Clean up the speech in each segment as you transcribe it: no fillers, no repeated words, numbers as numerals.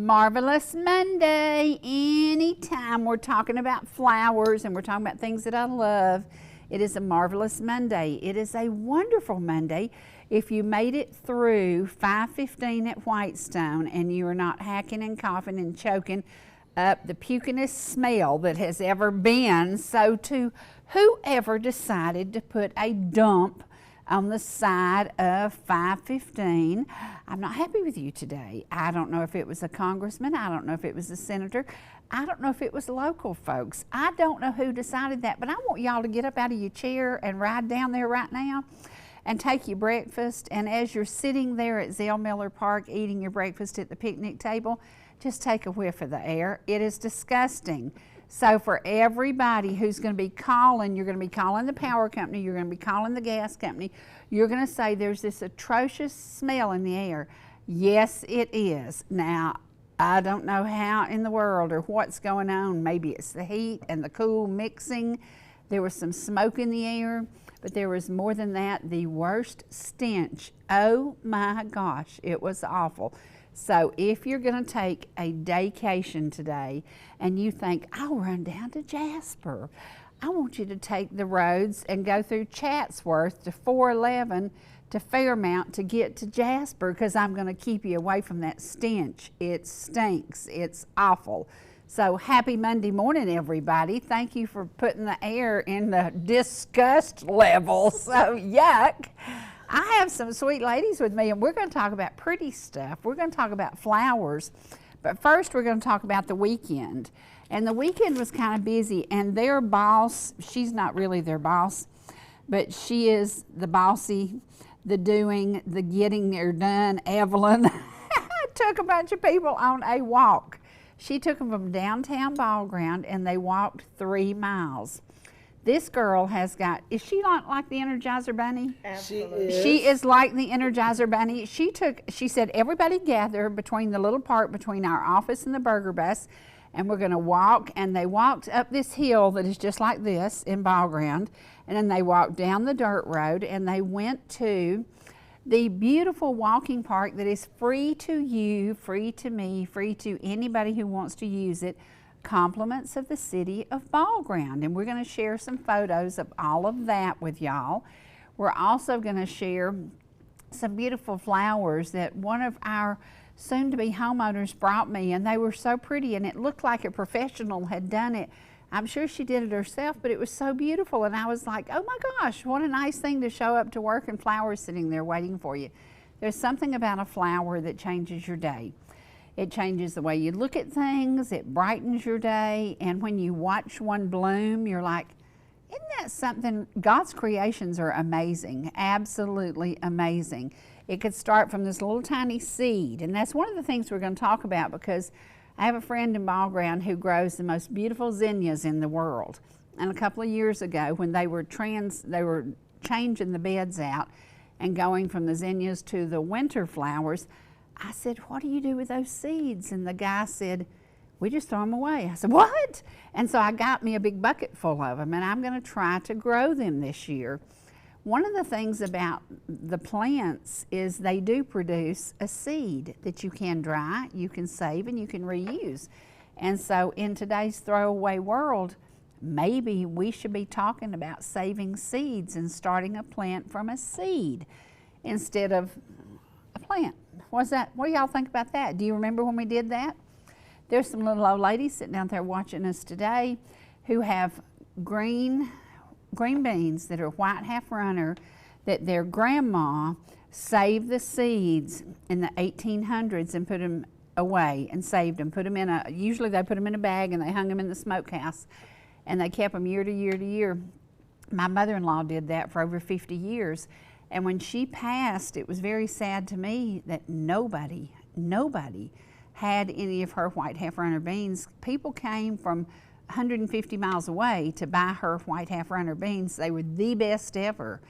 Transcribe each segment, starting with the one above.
Marvelous Monday. Anytime we're talking about flowers and we're talking about things that I love, it is a marvelous Monday. It is a wonderful Monday. If you made it through 5:15 at Whitestone and you are not hacking and coughing and choking up the pukingest smell that has ever been, so to whoever decided to put a dump on the side of 515, I'm not happy with you today. I don't know if it was a congressman. I don't know if it was a senator. I don't know if it was local folks. I don't know who decided that, but I want y'all to get up out of your chair and ride down there right now and take your breakfast. And as you're sitting there at Zell Miller Park eating your breakfast at the picnic table, just take a whiff of the air. It is disgusting. So for everybody who's going to be calling, you're going to be calling the power company, you're going to be calling the gas company, you're going to say there's this atrocious smell in the air. Yes, it is. Now, I don't know how in the world or what's going on. Maybe it's the heat and the cool mixing. There was some smoke in the air, but there was more than that, the worst stench. Oh my gosh, it was awful. So if you're going to take a daycation today and you think, I'll run down to Jasper, I want you to take the roads and go through Chatsworth to 411 to Fairmount to get to Jasper, because I'm going to keep you away from that stench. It stinks. It's awful. So happy Monday morning, everybody. Thank you for putting the air in the disgust level. So yuck. I have some sweet ladies with me, and we're going to talk about pretty stuff. We're going to talk about flowers, but first we're going to talk about the weekend. And the weekend was kind of busy, and their boss, she's not really their boss, but she is the bossy, the doing, the getting there done. Evelyn took a bunch of people on a walk. She took them from downtown Ball Ground, and they walked 3 miles. This girl has got, is she not like the Energizer Bunny? Absolutely. She is like the Energizer Bunny. She said, everybody gather between the little park between our office and the burger bus, and we're going to walk. And they walked up this hill that is just like this in Ball Ground, and then they walked down the dirt road, and they went to the beautiful walking park that is free to you, free to me, free to anybody who wants to use it. Compliments of the city of Ball Ground, and we're going to share some photos of all of that with y'all. We're also going to share some beautiful flowers that one of our soon-to-be homeowners brought me, and they were so pretty, and it looked like a professional had done it. I'm sure she did it herself, but it was so beautiful, and I was like, oh my gosh, what a nice thing to show up to work and flowers sitting there waiting for you. There's something about a flower that changes your day. It changes the way you look at things, it brightens your day, and when you watch one bloom, you're like, isn't that something? God's creations are amazing, absolutely amazing. It could start from this little tiny seed, and that's one of the things we're going to talk about, because I have a friend in Ball Ground who grows the most beautiful zinnias in the world. And a couple of years ago, when they were changing the beds out and going from the zinnias to the winter flowers, I said, what do you do with those seeds? And the guy said, we just throw them away. I said, what? And so I got me a big bucket full of them, and I'm going to try to grow them this year. One of the things about the plants is they do produce a seed that you can dry, you can save, and you can reuse. And so in today's throwaway world, maybe we should be talking about saving seeds and starting a plant from a seed instead of a plant. What's that? What do y'all think about that? Do you remember when we did that? There's some little old ladies sitting out there watching us today who have green beans that are white half runner that their grandma saved the seeds in the 1800s and put them away and saved them. Usually they put them in a bag and they hung them in the smokehouse, and they kept them year to year to year. My mother-in-law did that for over 50 years. And when she passed, it was very sad to me that nobody had any of her white half runner beans. People came from 150 miles away to buy her white half runner beans. They were the best ever.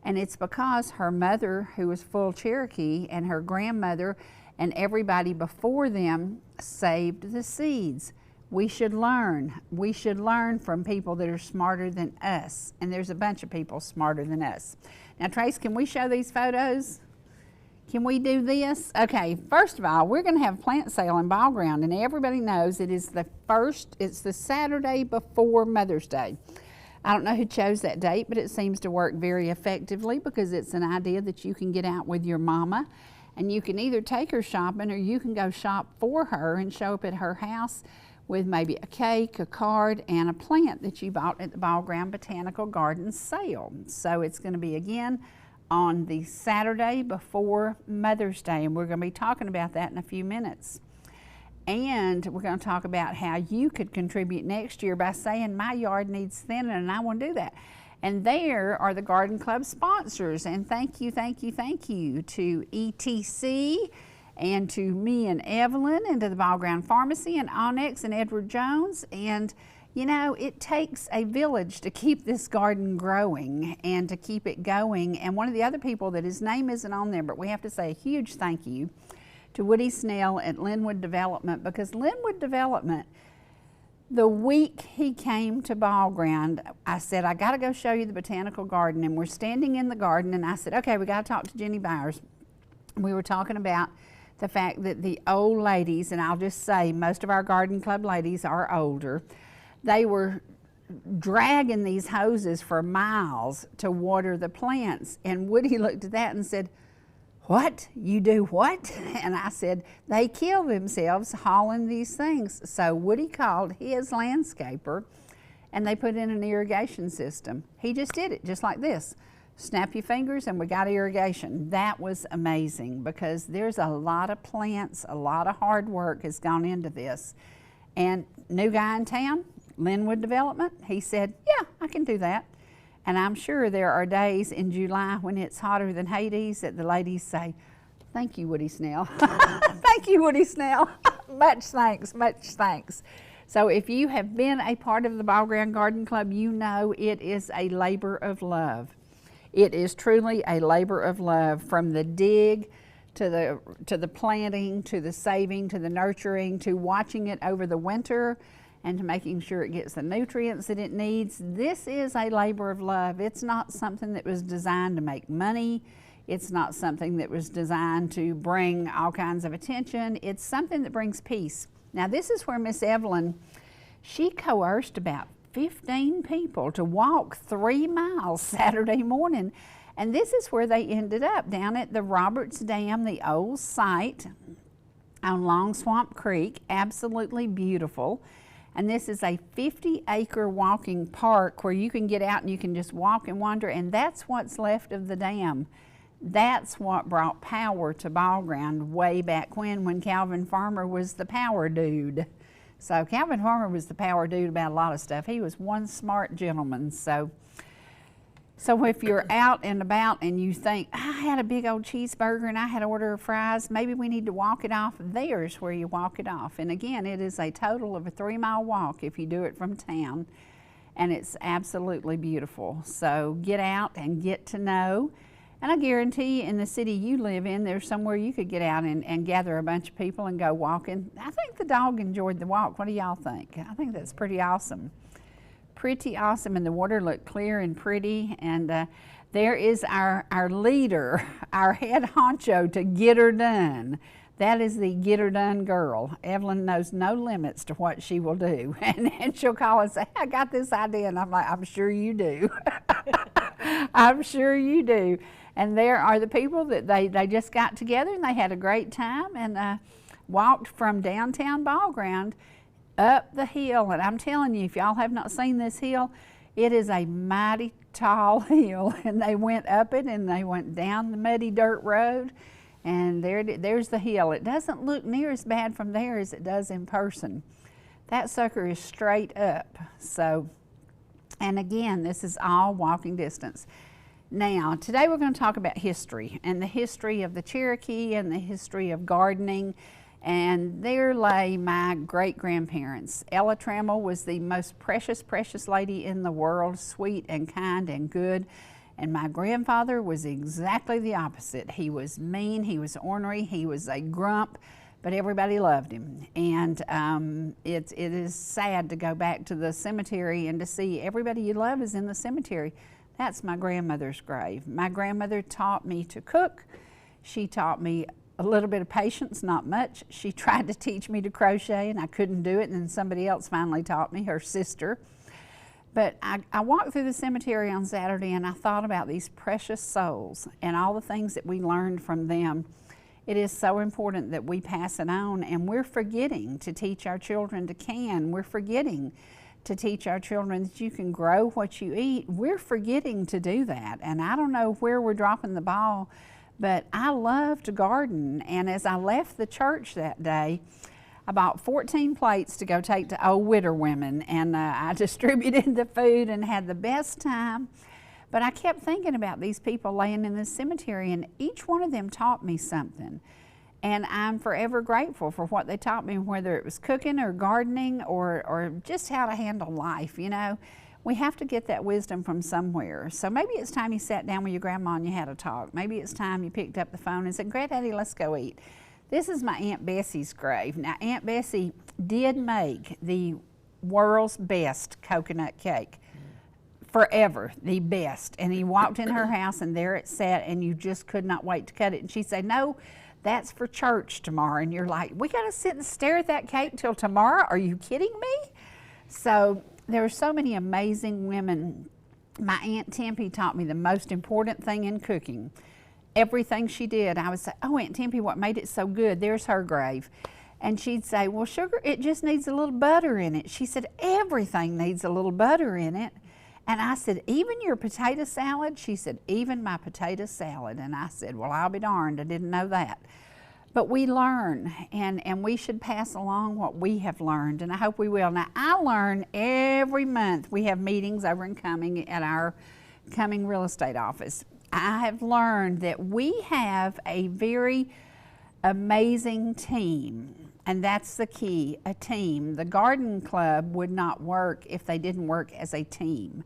And it's because her mother, who was full Cherokee, and her grandmother and everybody before them saved the seeds. We should learn. We should learn from people that are smarter than us. And there's a bunch of people smarter than us. Now, Trace, can we show these photos? Can we do this? Okay, first of all, we're going to have a plant sale in Ball Ground, and everybody knows it's the Saturday before Mother's Day. I don't know who chose that date, but it seems to work very effectively because it's an idea that you can get out with your mama, and you can either take her shopping or you can go shop for her and show up at her house with maybe a cake, a card, and a plant that you bought at the Ball Ground Botanical Garden sale. So it's going to be again on the Saturday before Mother's Day, and we're going to be talking about that in a few minutes. And we're going to talk about how you could contribute next year by saying, my yard needs thinning and I want to do that. And there are the Garden Club sponsors, and thank you to ETC and to me and Evelyn and to the Ball Ground Pharmacy and Onyx and Edward Jones. And you know, it takes a village to keep this garden growing and to keep it going. And one of the other people that his name isn't on there, but we have to say a huge thank you to Woody Snell at Linwood Development, because Linwood Development, the week he came to Ball Ground, I said, I got to go show you the botanical garden. And we're standing in the garden, and I said, okay, we got to talk to Jenny Byers. We were talking about the fact that the old ladies, and I'll just say most of our garden club ladies are older, they were dragging these hoses for miles to water the plants. And Woody looked at that and said, what? You do what? And I said, they kill themselves hauling these things. So Woody called his landscaper and they put in an irrigation system. He just did it just like this. Snap your fingers and we got irrigation. That was amazing because there's a lot of plants, a lot of hard work has gone into this. And new guy in town, Linwood Development, he said, yeah, I can do that. And I'm sure there are days in July when it's hotter than Hades that the ladies say, thank you, Woody Snell. Thank you, Woody Snell. Much thanks, much thanks. So if you have been a part of the Ball Ground Garden Club, you know it is a labor of love. It is truly a labor of love, from the dig to the planting, to the saving, to the nurturing, to watching it over the winter, and to making sure it gets the nutrients that it needs. This is a labor of love. It's not something that was designed to make money. It's not something that was designed to bring all kinds of attention. It's something that brings peace. Now this is where Miss Evelyn, she coerced about 15 people to walk 3 miles Saturday morning. And this is where they ended up, down at the Roberts Dam, the old site on Long Swamp Creek. Absolutely beautiful. And this is a 50-acre walking park where you can get out and you can just walk and wander, and that's what's left of the dam. That's what brought power to Ball Ground way back when Calvin Farmer was the power dude. So Calvin Farmer was the power dude about a lot of stuff. He was one smart gentleman. So if you're out and about and you think, I had a big old cheeseburger and I had to order fries, maybe we need to walk it off. There's where you walk it off. And again, it is a total of a 3-mile walk if you do it from town. And it's absolutely beautiful. So get out and get to know. And I guarantee in the city you live in, there's somewhere you could get out and gather a bunch of people and go walking. I think the dog enjoyed the walk. What do y'all think? I think that's pretty awesome. Pretty awesome, and the water looked clear and pretty. And there is our leader, our head honcho to get her done. That is the get her done girl. Evelyn knows no limits to what she will do. And she'll call and say, I got this idea. And I'm like, I'm sure you do. I'm sure you do. And there are the people that they just got together and they had a great time and walked from downtown Ball Ground up the hill. And I'm telling you, if y'all have not seen this hill, it is a mighty tall hill. And they went up it and they went down the muddy dirt road. And there's the hill. It doesn't look near as bad from there as it does in person. That sucker is straight up. So, and again, this is all walking distance. Now, today we're going to talk about history, and the history of the Cherokee and the history of gardening. And there lay my great-grandparents. Ella Trammell was the most precious, precious lady in the world, sweet and kind and good. And my grandfather was exactly the opposite. He was mean, he was ornery, he was a grump, but everybody loved him. And it is sad to go back to the cemetery and to see everybody you love is in the cemetery. That's my grandmother's grave. My grandmother taught me to cook. She taught me a little bit of patience, not much. She tried to teach me to crochet and I couldn't do it, and then somebody else finally taught me, her sister. But I walked through the cemetery on Saturday and I thought about these precious souls and all the things that we learned from them. It is so important that we pass it on, and we're forgetting to teach our children to can. We're forgetting to teach our children that you can grow what you eat. We're forgetting to do that, and I don't know where we're dropping the ball, but I love to garden, and as I left the church that day, I bought 14 plates to go take to old widow women, and I distributed the food and had the best time. But I kept thinking about these people laying in this cemetery, and each one of them taught me something. And I'm forever grateful for what they taught me, whether it was cooking or gardening or just how to handle life, you know. We have to get that wisdom from somewhere. So maybe it's time you sat down with your grandma and you had a talk. Maybe it's time you picked up the phone and said, Granddaddy, let's go eat. This is my Aunt Bessie's grave. Now, Aunt Bessie did make the world's best coconut cake. Forever, the best. And he walked in her house and there it sat, and you just could not wait to cut it. And she'd say, no, that's for church tomorrow. And you're like, we gotta sit and stare at that cake till tomorrow? Are you kidding me? So there are so many amazing women. My Aunt Tempy taught me the most important thing in cooking. Everything she did, I would say, oh, Aunt Tempy, what made it so good? There's her grave. And she'd say, well, sugar, it just needs a little butter in it. She said, everything needs a little butter in it. And I said, even your potato salad? She said, even my potato salad. And I said, well, I'll be darned, I didn't know that. But we learn, and we should pass along what we have learned, and I hope we will. Now, I learn every month. We have meetings over in Cumming at our Cumming real estate office. I have learned that we have a very amazing team, and that's the key, a team. The garden club would not work if they didn't work as a team.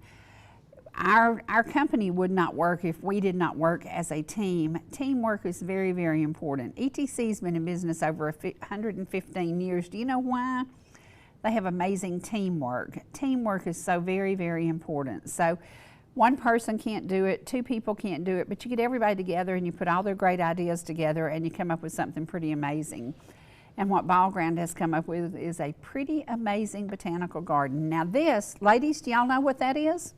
Our company would not work if we did not work as a team. Teamwork is very, very important. ETC's been in business over 115 years. Do you know why? They have amazing teamwork. Teamwork is so very, very important. So one person can't do it, two people can't do it, but you get everybody together and you put all their great ideas together and you come up with something pretty amazing. And what Ball Ground has come up with is a pretty amazing botanical garden. Now this, ladies, do y'all know what that is?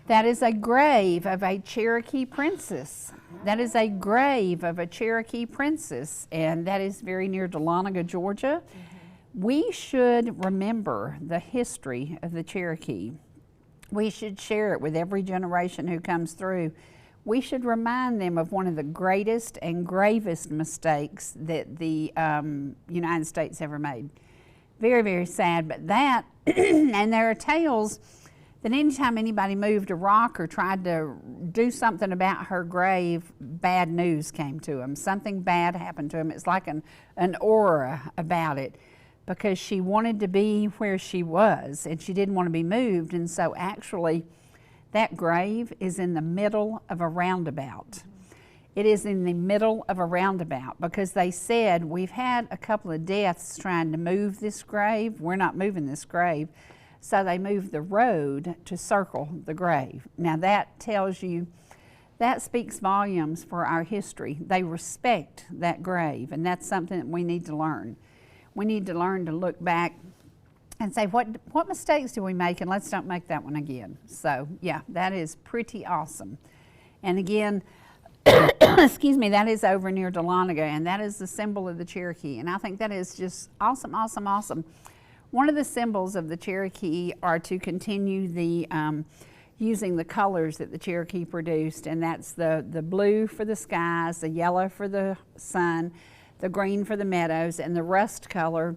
That is a grave of a Cherokee princess. That is a grave of a Cherokee princess, and that is very near Dahlonega, Georgia. We should remember the history of the Cherokee. We should share it with every generation who comes through. We should remind them of one of the greatest and gravest mistakes that the United States ever made. Very, very sad, but that, and there are tales that anytime anybody moved a rock or tried to do something about her grave, bad news came to them. Something bad happened to them. It's like an aura about it, because she wanted to be where she was and she didn't want to be moved. And so actually that grave is in the middle of a roundabout. It is in the middle of a roundabout because they said, we've had a couple of deaths trying to move this grave. We're not moving this grave. So they moved the road to circle the grave. Now that tells you, that speaks volumes for our history. They respect that grave, and that's something that we need to learn. We need to learn to look back and say, what mistakes do we make, and let's don't make that one again. So yeah, that is pretty awesome. And again, excuse me, that is over near Dahlonega, and that is the symbol of the Cherokee. And I think that is just awesome, awesome, awesome. One of the symbols of the Cherokee are to continue the using the colors that the Cherokee produced, and that's the blue for the skies, the yellow for the sun, the green for the meadows, and the rust color.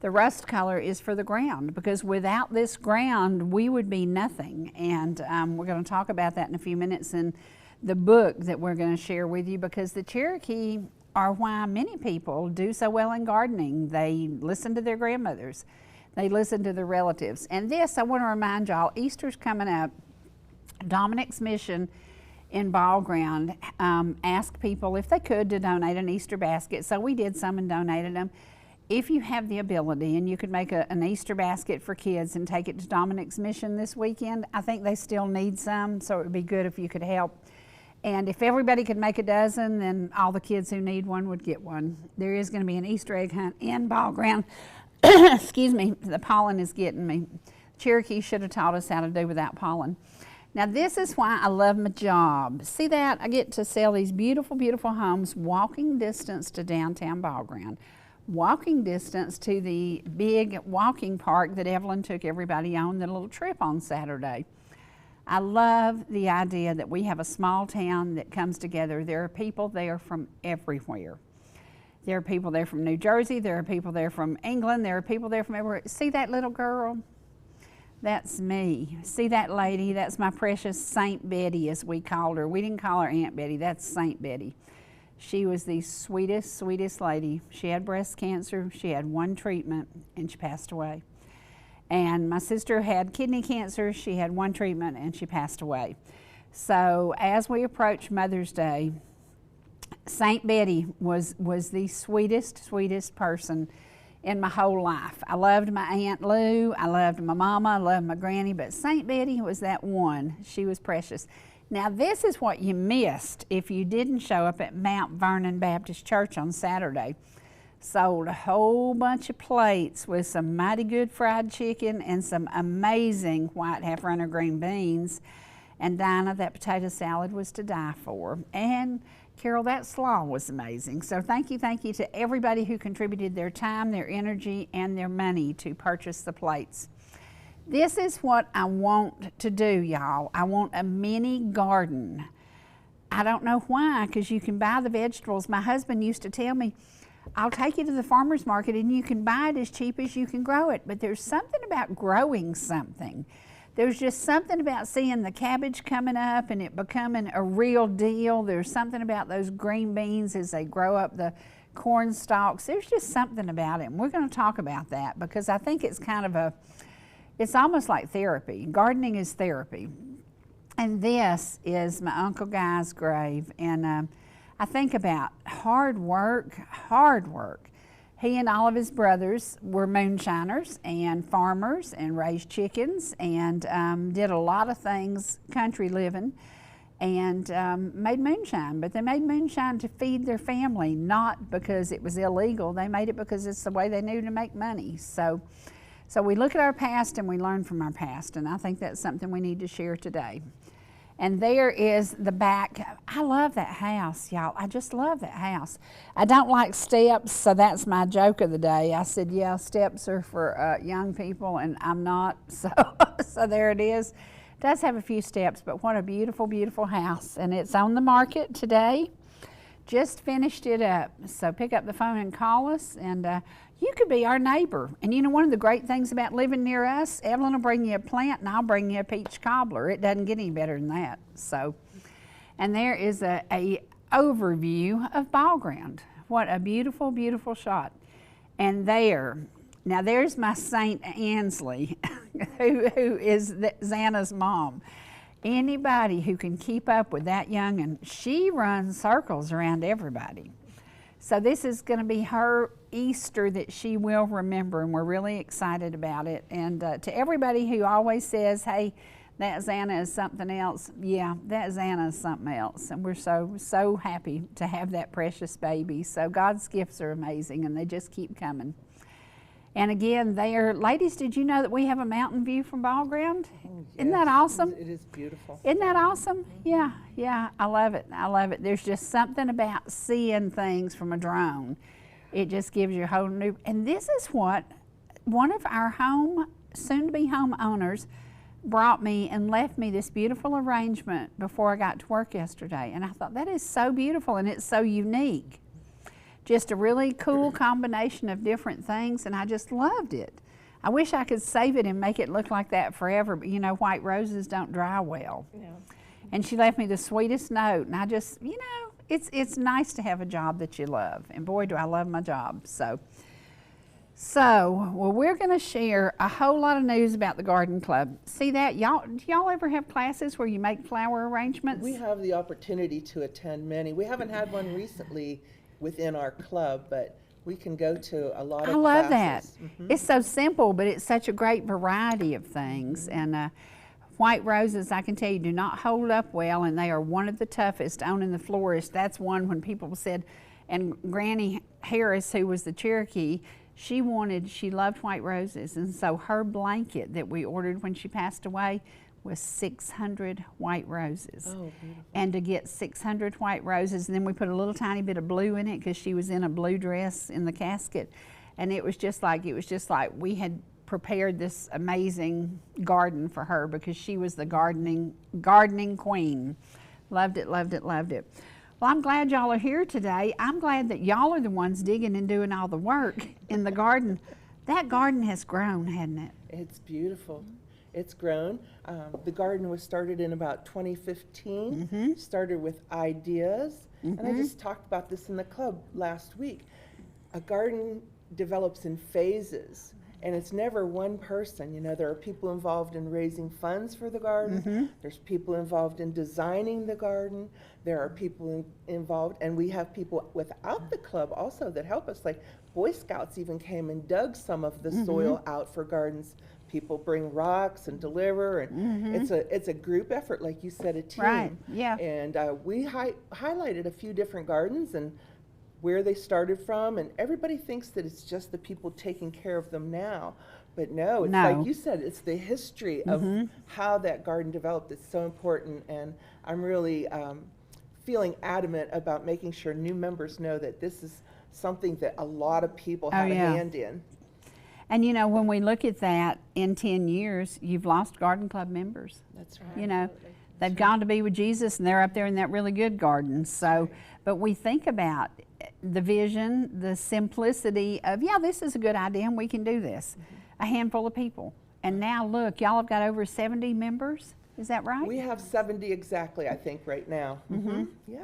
The rust color is for the ground, because without this ground we would be nothing. And we're going to talk about that in a few minutes in the book that we're going to share with you, because the Cherokee are why many people do so well in gardening. They listen to their grandmothers. They listen to their relatives. And this, I want to remind y'all, Easter's coming up. Dominic's mission in Ball Ground asked people if they could to donate an Easter basket. So we did some and donated them. If you have the ability and you could make an Easter basket for kids and take it to Dominic's mission this weekend, I think they still need some, so it would be good if you could help. And if everybody could make a dozen, then all the kids who need one would get one. There is going to be an Easter egg hunt in ball ground. Excuse me, the pollen is getting me. Cherokee should have taught us how to do without pollen. Now this is why I love my job. See that? I get to sell these beautiful, beautiful homes walking distance to downtown ball ground. Walking distance to the big walking park that Evelyn took everybody on the little trip on Saturday. I love the idea that we have a small town that comes together. There are people there from everywhere. There are people there from New Jersey. There are people there from England. There are people there from everywhere. See that little girl? That's me. See that lady? That's my precious Saint Betty, as we called her. We didn't call her Aunt Betty. That's Saint Betty. She was the sweetest, sweetest lady. She had breast cancer. She had one treatment, and she passed away. And my sister had kidney cancer. She had one treatment, and she passed away. So as we approach Mother's Day, Saint Betty was the sweetest, sweetest person in my whole life. I loved my Aunt Lou, I loved my mama, I loved my granny, but Saint Betty was that one. She was precious. Now this is what you missed if you didn't show up at Mount Vernon Baptist Church on Saturday. Sold a whole bunch of plates with some mighty good fried chicken and some amazing white half-runner green beans. And Dinah, that potato salad was to die for. And Carol, that slaw was amazing. So thank you to everybody who contributed their time, their energy, and their money to purchase the plates. This is what I want to do, y'all. I want a mini garden. I don't know why, because you can buy the vegetables. My husband used to tell me, I'll take you to the farmer's market and you can buy it as cheap as you can grow it. But there's something about growing something. There's just something about seeing the cabbage coming up and it becoming a real deal. There's something about those green beans as they grow up the corn stalks. There's just something about it. And we're going to talk about that because I think it's kind of it's almost like therapy. Gardening is therapy. And this is my Uncle Guy's grave. And I think about hard work. He and all of his brothers were moonshiners and farmers and raised chickens and did a lot of things, country living, and made moonshine. But they made moonshine to feed their family, not because it was illegal. They made it because it's the way they knew to make money. So we look at our past and we learn from our past, and I think that's something we need to share today. And there is the back. I love that house, y'all. I just love that house. I don't like steps, so that's my joke of the day. I said, yeah, steps are for young people, and I'm not, so there it is. It does have a few steps, but what a beautiful, beautiful house. And it's on the market today. Just finished it up. So pick up the phone and call us, and you could be our neighbor. And you know, one of the great things about living near us, Evelyn will bring you a plant and I'll bring you a peach cobbler. It doesn't get any better than that. So, and there is a overview of ball ground. What a beautiful, beautiful shot. And now there's my Saint Ansley, who is Xana's mom. Anybody who can keep up with that young'un, she runs circles around everybody. So this is going to be her Easter that she will remember, and we're really excited about it. And to everybody who always says, hey, that Xana is something else, yeah, that Xana is something else. And we're so happy to have that precious baby. So God's gifts are amazing, and they just keep coming. And again, ladies, did you know that we have a mountain view from ball ground? Yes. Isn't that awesome? It is beautiful. Isn't that awesome? Yeah, I love it. I love it. There's just something about seeing things from a drone. It just gives you a whole new, and this is what one of our soon-to-be homeowners brought me and left me this beautiful arrangement before I got to work yesterday. And I thought, that is so beautiful and it's so unique. Just a really cool combination of different things, and I just loved it. I wish I could save it and make it look like that forever, but you know, white roses don't dry well. Yeah. And she left me the sweetest note, and I just, you know, it's nice to have a job that you love, and boy, do I love my job. So well, we're going to share a whole lot of news about the garden club. See that? Do y'all ever have classes where you make flower arrangements? We have the opportunity to attend many. We haven't had one recently within our club, but we can go to a lot of classes. I love that. Mm-hmm. It's so simple, but it's such a great variety of things. And white roses, I can tell you, do not hold up well, and they are one of the toughest owning the florist. That's one when people said, and Granny Harris, who was the Cherokee, she loved white roses, and so her blanket that we ordered when she passed away was 600 white roses. Oh, beautiful. And to get 600 white roses, and then we put a little tiny bit of blue in it because she was in a blue dress in the casket, and it was just like we had prepared this amazing garden for her because she was the gardening queen. Loved it, loved it, loved it. Well, I'm glad y'all are here today. I'm glad that y'all are the ones digging and doing all the work in the garden. That garden has grown, hasn't it? It's beautiful. It's grown. The garden was started in about 2015. Started with ideas. And I just talked about this in the club last week. A garden develops in phases. And it's never one person. You know, there are people involved in raising funds for the garden. There's people involved in designing the garden. There are people involved, and we have people without the club also that help us. Like Boy Scouts even came and dug some of the soil out for gardens. People bring rocks and deliver, and it's a group effort, like you said, a team. Right, yeah. And we highlighted a few different gardens and where they started from, and everybody thinks that it's just the people taking care of them now. But no, it's like you said, it's the history of how that garden developed. It's so important, and I'm really feeling adamant about making sure new members know that this is something that a lot of people have a hand in. And you know, when we look at that, in 10 years, you've lost garden club members. That's right. You know, they've gone to be with Jesus, and they're up there in that really good garden. So, but we think about the vision, the simplicity of, yeah, this is a good idea and we can do this. A handful of people. And now look, y'all have got over 70 members. Is that right? We have 70 exactly, I think, right now. Yeah.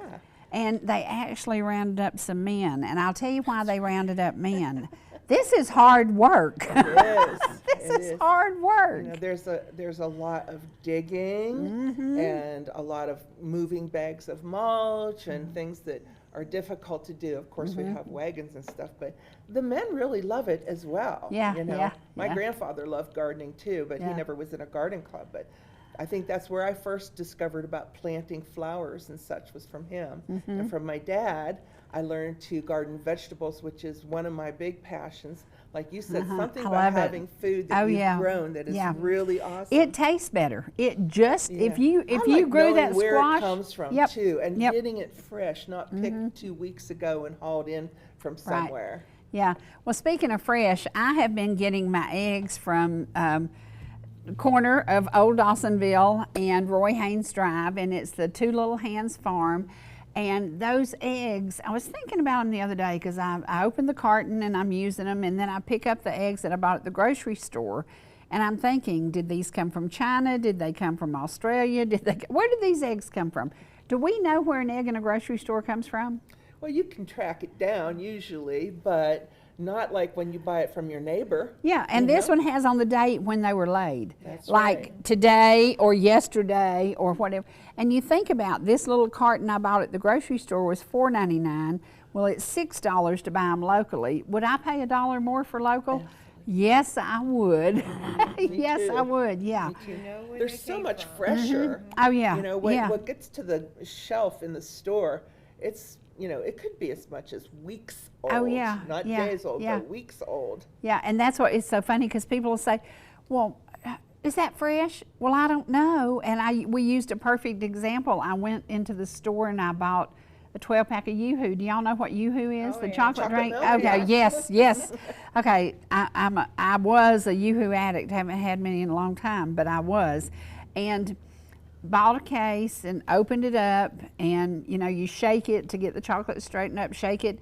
And they actually rounded up some men. And I'll tell you why they rounded up men. This is hard work. It is. This is hard work. You know, there's a lot of digging and a lot of moving bags of mulch and things that are difficult to do. Of course, we have wagons and stuff, but the men really love it as well. Yeah, you know, yeah, my grandfather loved gardening too, but he never was in a garden club. But I think that's where I first discovered about planting flowers and such, was from him. And from my dad, I learned to garden vegetables, which is one of my big passions. Like you said, something about having food that you've grown that is really awesome. It tastes better. It just, if you like grew that where squash. It comes from too, and getting it fresh, not picked 2 weeks ago and hauled in from somewhere. Right. Yeah. Well, speaking of fresh, I have been getting my eggs from the corner of Old Dawsonville and Roy Haynes Drive, and it's the Two Little Hands Farm. And those eggs, I was thinking about them the other day because I opened the carton and I'm using them, and then I pick up the eggs that I bought at the grocery store, and I'm thinking, did these come from China? Did they come from Australia? Where did these eggs come from? Do we know where an egg in a grocery store comes from? Well, you can track it down usually, but not like when you buy it from your neighbor. Yeah, and this one has on the date when they were laid. That's like right. Today or yesterday or whatever. And you think about this little carton I bought at the grocery store was $4.99. Well, it's $6 to buy them locally. Would I pay $1 more for local? Yes, I would. Yes, too. I would, yeah. You know where There's they so came much from. fresher. Oh, yeah. You know, what gets to the shelf in the store, it's, you know, it could be as much as weeks old. Oh, yeah, Not yeah, days old, yeah. but weeks old. Yeah, and that's what it's so funny because people will say, well, is that fresh? Well, I don't know. And we used a perfect example. I went into the store and I bought a 12-pack of Yoo-Hoo. Do y'all know what Yoo-Hoo is? Oh, The yeah. chocolate drink? milk, Okay, yeah. yes. Okay, I was a Yoo-Hoo addict. Haven't had many in a long time, but I was. And bought a case and opened it up, and you know, you shake it to get the chocolate straightened up, shake it,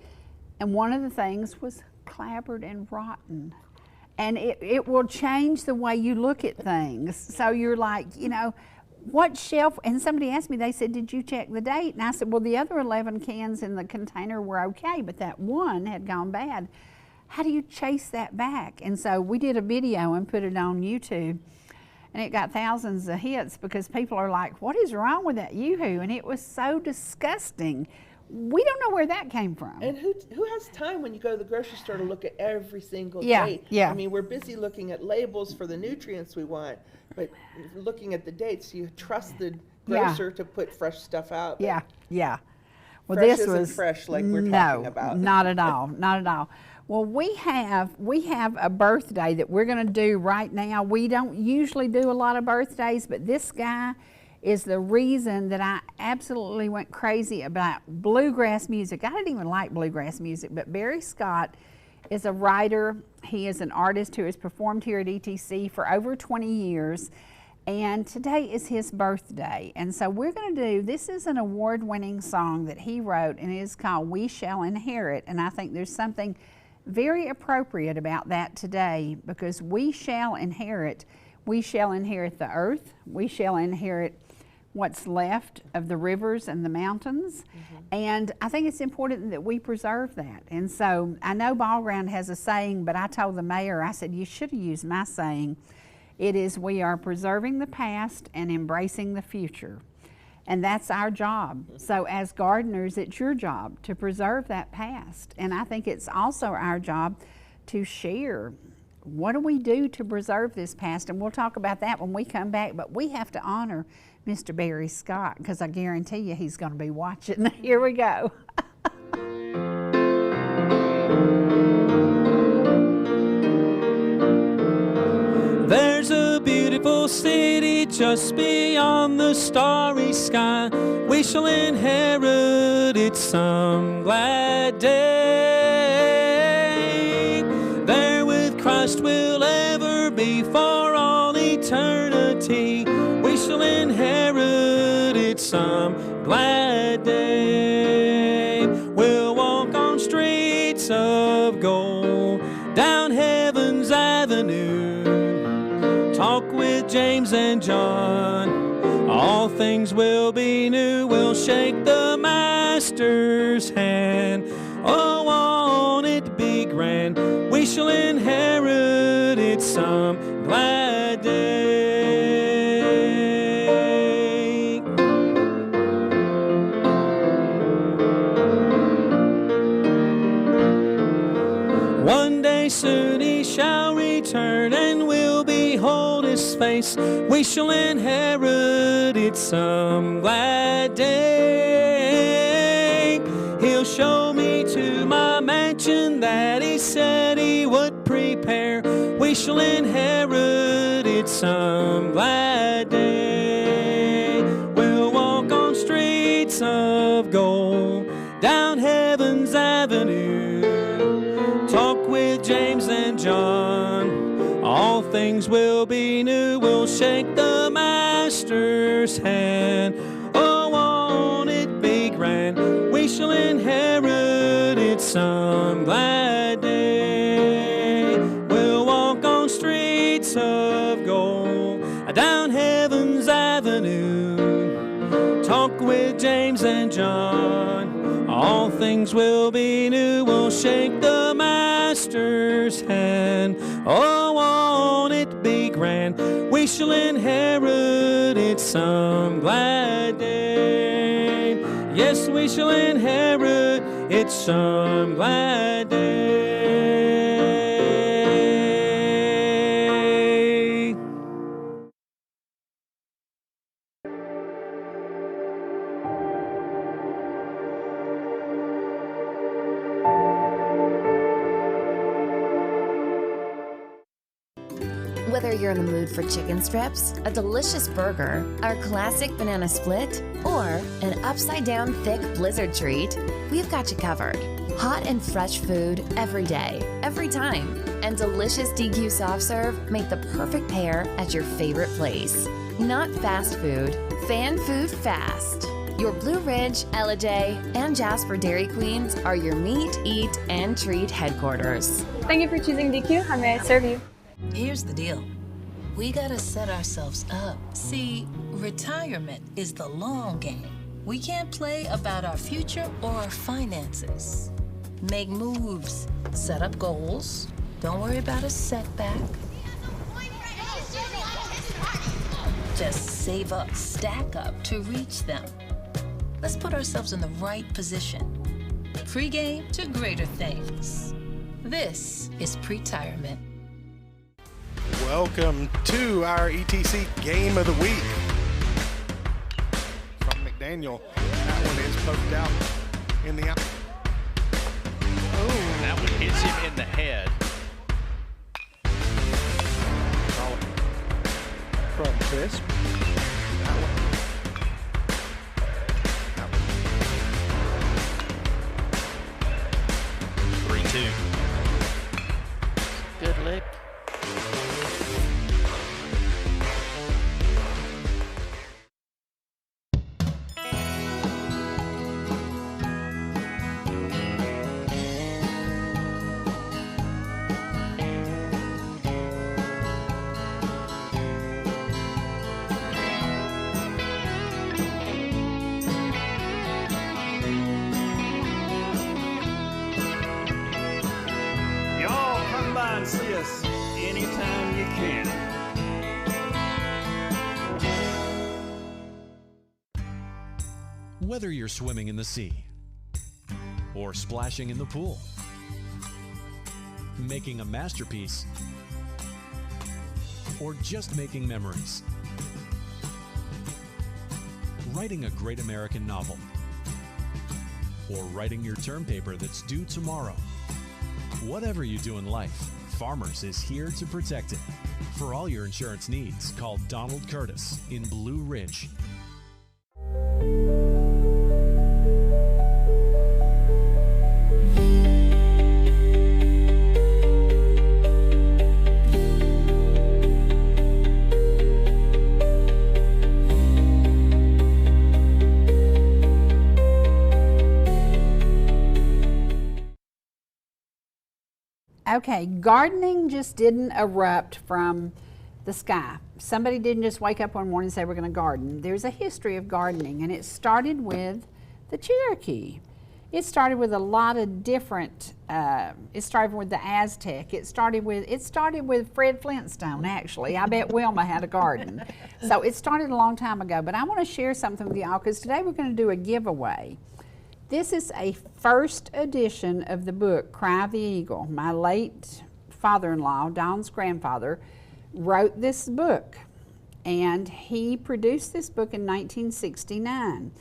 and one of the things was clabbered and rotten. And it will change the way you look at things. So you're like, you know, what shelf, and somebody asked me, they said, did you check the date? And I said, well, the other 11 cans in the container were okay, but that one had gone bad. How do you chase that back? And so we did a video and put it on YouTube, and it got thousands of hits because people are like, what is wrong with that Yoo-Hoo? And it was so disgusting. we don't know where that came from. And who has time when you go to the grocery store to look at every single Yeah, date? yeah. I mean, we're busy looking at labels for the nutrients we want, but looking at the dates, you trust the grocer to put fresh stuff out. Yeah, yeah. Well, Fresh this isn't was fresh like we're talking about. not at all, not at all. Well, we have a birthday that we're going to do right now. We don't usually do a lot of birthdays, but this guy is the reason that I absolutely went crazy about bluegrass music. I didn't even like bluegrass music, but Barry Scott is a writer. He is an artist who has performed here at ETC for over 20 years. And today is his birthday. And so we're going to do, this is an award-winning song that he wrote, and it is called We Shall Inherit. And I think there's something very appropriate about that today, because we shall inherit. We shall inherit the earth. We shall inherit what's left of the rivers and the mountains. And I think it's important that we preserve that. And so I know Ball Ground has a saying, but I told the mayor, I said, you should have used my saying. It is, we are preserving the past and embracing the future. And that's our job. So as gardeners, it's your job to preserve that past. And I think it's also our job to share, what do we do to preserve this past? And we'll talk about that when we come back, but we have to honor Mr. Barry Scott, because I guarantee you he's going to be watching. Here we go. There's a beautiful city just beyond the starry sky. We shall inherit it some glad day. There with Christ we'll ever be for all eternity. We shall inherit it some glad day. We'll walk on streets of gold, down heaven's avenue. Talk with James and John, all things will be new. We'll shake the Master's hand, oh, won't it be grand? We shall inherit it some glad day. One day soon he shall return, and we'll behold his face. We shall inherit it some glad day. He'll show me to my mansion that he said he would prepare. We shall inherit it some glad day. We'll walk on streets of gold, down heaven's avenue. Talk with James and John, all things will be new. We'll shake the Master's hand, oh, won't it be grand? We shall inherit it some glad day. We'll walk on streets of gold, down heaven's avenue. Talk with James and John, all things will be new. We'll shake the Master's hand, oh, won't it be grand? We shall inherit it some glad day. Yes, we shall inherit it some glad day. Whether you're in the mood for chicken strips, a delicious burger, our classic banana split, or an upside-down thick blizzard treat, we've got you covered. Hot and fresh food every day, every time, and delicious DQ soft serve make the perfect pair at your favorite place. Not fast food, fan food fast. Your Blue Ridge, Ellijay, and Jasper Dairy Queens are your meet, eat, and treat headquarters. Thank you for choosing DQ. How may I serve you? Here's the deal. We gotta set ourselves up. See, retirement is the long game. We can't play about our future or our finances. Make moves, set up goals. Don't worry about a setback. Just save up, stack up to reach them. Let's put ourselves in the right position. Pre-game to greater things. This is Pretirement. Welcome to our ETC Game of the Week. From McDaniel, that one is poked out in the out. Oh, that one hits him in the head. From Crisp. That one. 3-2. Good lick. Y'all come by and see us anytime you can. Whether you're swimming in the sea or splashing in the pool, making a masterpiece, or just making memories, writing a great American novel, or writing your term paper that's due tomorrow. Whatever you do in life, Farmers is here to protect it. For all your insurance needs, call Donald Curtis in Blue Ridge. Okay, gardening just didn't erupt from the sky. Somebody didn't just wake up one morning and say we're going to garden. There's a history of gardening, and it started with the Cherokee. It started with a lot of different, it started with the Aztec. It started with Fred Flintstone, actually. I bet Wilma had a garden. So it started a long time ago, but I want to share something with y'all because today we're going to do a giveaway. This is a first edition of the book, Cry of the Eagle. My late father-in-law, Don's grandfather, wrote this book, and he produced this book in 1969.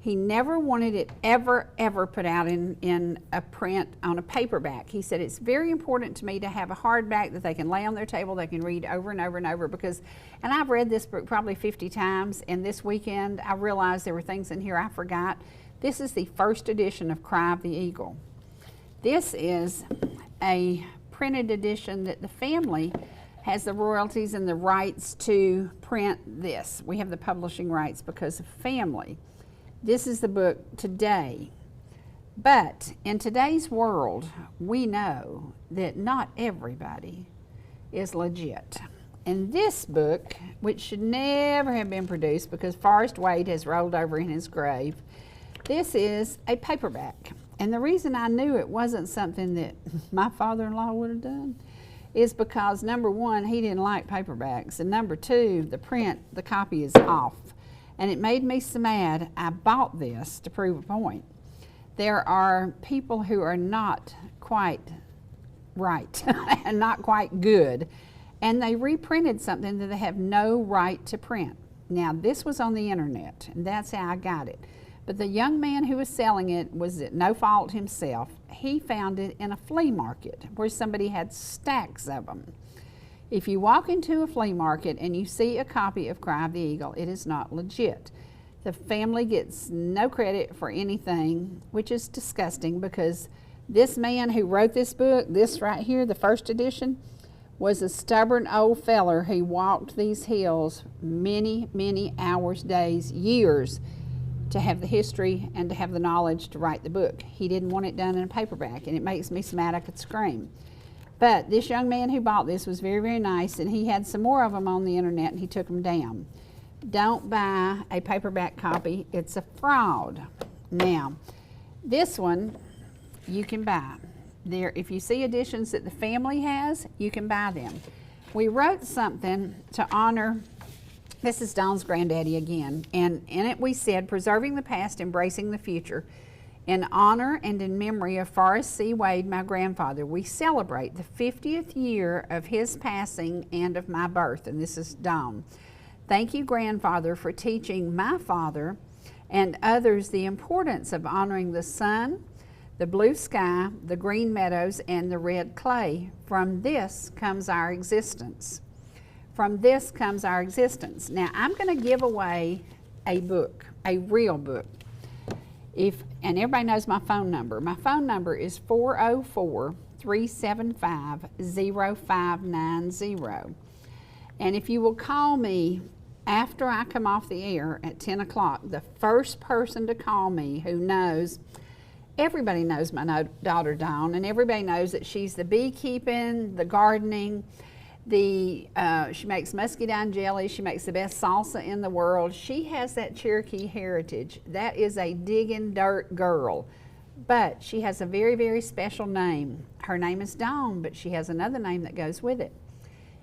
He never wanted it ever put out in a print on a paperback. He said, it's very important to me to have a hardback that they can lay on their table, they can read over and over and over, because, and I've read this book probably 50 times, and this weekend I realized there were things in here I forgot. This is the first edition of Cry of the Eagle. This is a printed edition that the family has the royalties and the rights to print this. We have the publishing rights because of family. This is the book today. But in today's world, we know that not everybody is legit. And this book, which should never have been produced because Forrest Wade has rolled over in his grave, this is a paperback. And the reason I knew it wasn't something that my father-in-law would have done is because, number one, he didn't like paperbacks, and number two, the copy is off. And it made me so mad, I bought this to prove a point. There are people who are not quite right and not quite good, and they reprinted something that they have no right to print. Now, this was on the internet, and that's how I got it. But the young man who was selling it was at no fault himself. He found it in a flea market where somebody had stacks of them. If you walk into a flea market and you see a copy of Cry of the Eagle, it is not legit. The family gets no credit for anything, which is disgusting because this man who wrote this book, this right here, the first edition, was a stubborn old feller who walked these hills many hours, days, years to have the history and to have the knowledge to write the book. He didn't want it done in a paperback, and it makes me so mad I could scream. But this young man who bought this was very nice, and he had some more of them on the internet, and he took them down. Don't buy a paperback copy. It's a fraud. Now, this one you can buy. If you see editions that the family has, you can buy them. We wrote something to honor This is Dawn's granddaddy again, and in it we said, preserving the past, embracing the future. In honor and in memory of Forrest C. Wade, my grandfather, we celebrate the 50th year of his passing and of my birth, and this is Dawn. Thank you, grandfather, for teaching my father and others the importance of honoring the sun, the blue sky, the green meadows, and the red clay. From this comes our existence. From this comes our existence. Now, I'm going to give away a book, a real book. And everybody knows my phone number. My phone number is 404-375-0590. And if you will call me after I come off the air at 10 o'clock, the first person to call me who knows, everybody knows my daughter Dawn, and everybody knows that she's the beekeeping, the gardening, she makes muscadine jelly, she makes the best salsa in the world. She has that Cherokee heritage. That is a digging dirt girl. But she has a very, very special name. Her name is Dawn, but she has another name that goes with it.